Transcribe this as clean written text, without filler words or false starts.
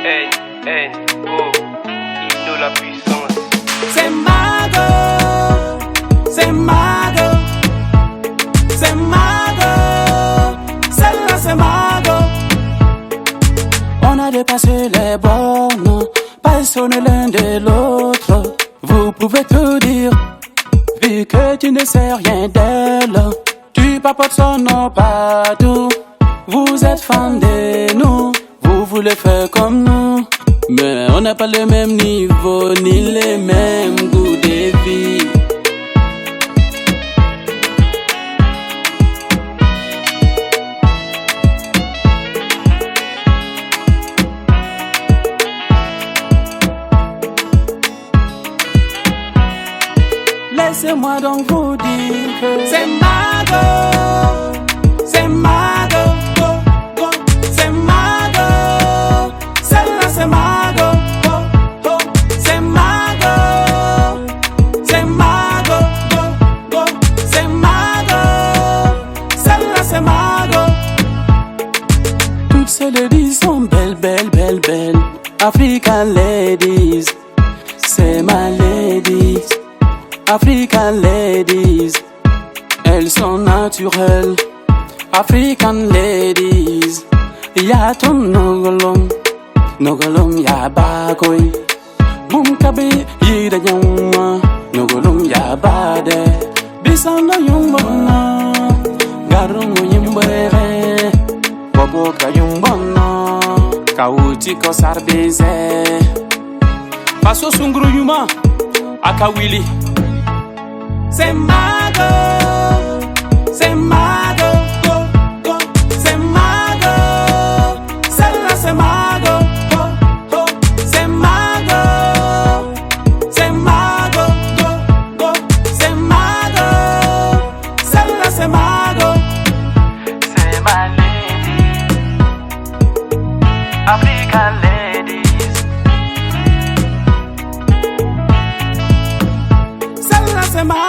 N-N-O, Indo la puissance. C'est Mago, c'est Mago, c'est Mago, celle-là c'est Mago. On a dépassé les bornes, passionné l'un de l'autre. Vous pouvez tout dire, vu que tu ne sais rien d'elle. Tu papotes son nom partout. Vous êtes fan de nous, vous voulez faire comme nous. Mais on n'a pas le même niveau, ni les mêmes goûts de vie. Laissez-moi donc vous dire que c'est Mago, c'est Mago, go, go. C'est Mago, celle-là c'est Mago, oh, oh. C'est Mago, c'est Mago, go, go. C'est Mago, celle-là c'est Mago. Toutes ces ladies sont belles, belles, belles, belles. African ladies, c'est ma ladies. African ladies, elles sont naturelles. African ladies, ya ton nogolom, nogolom ya bakoy. Mumkabi yida nyama, nogolom ya bade. Bisano yumbona, garungu yimbere. Bobo ka yumbona, kauti ko sarbeze. Paso sungru yuma, akawili. C'est Mago, c'est Mago, go, go. C'est Mago, celle-là c'est Mago, oh, oh. C'est Mago, c'est Mago, go, go. C'est Mago, celle-là c'est Mago. C'est ma lady, African ladies. Celle-là c'est Mago.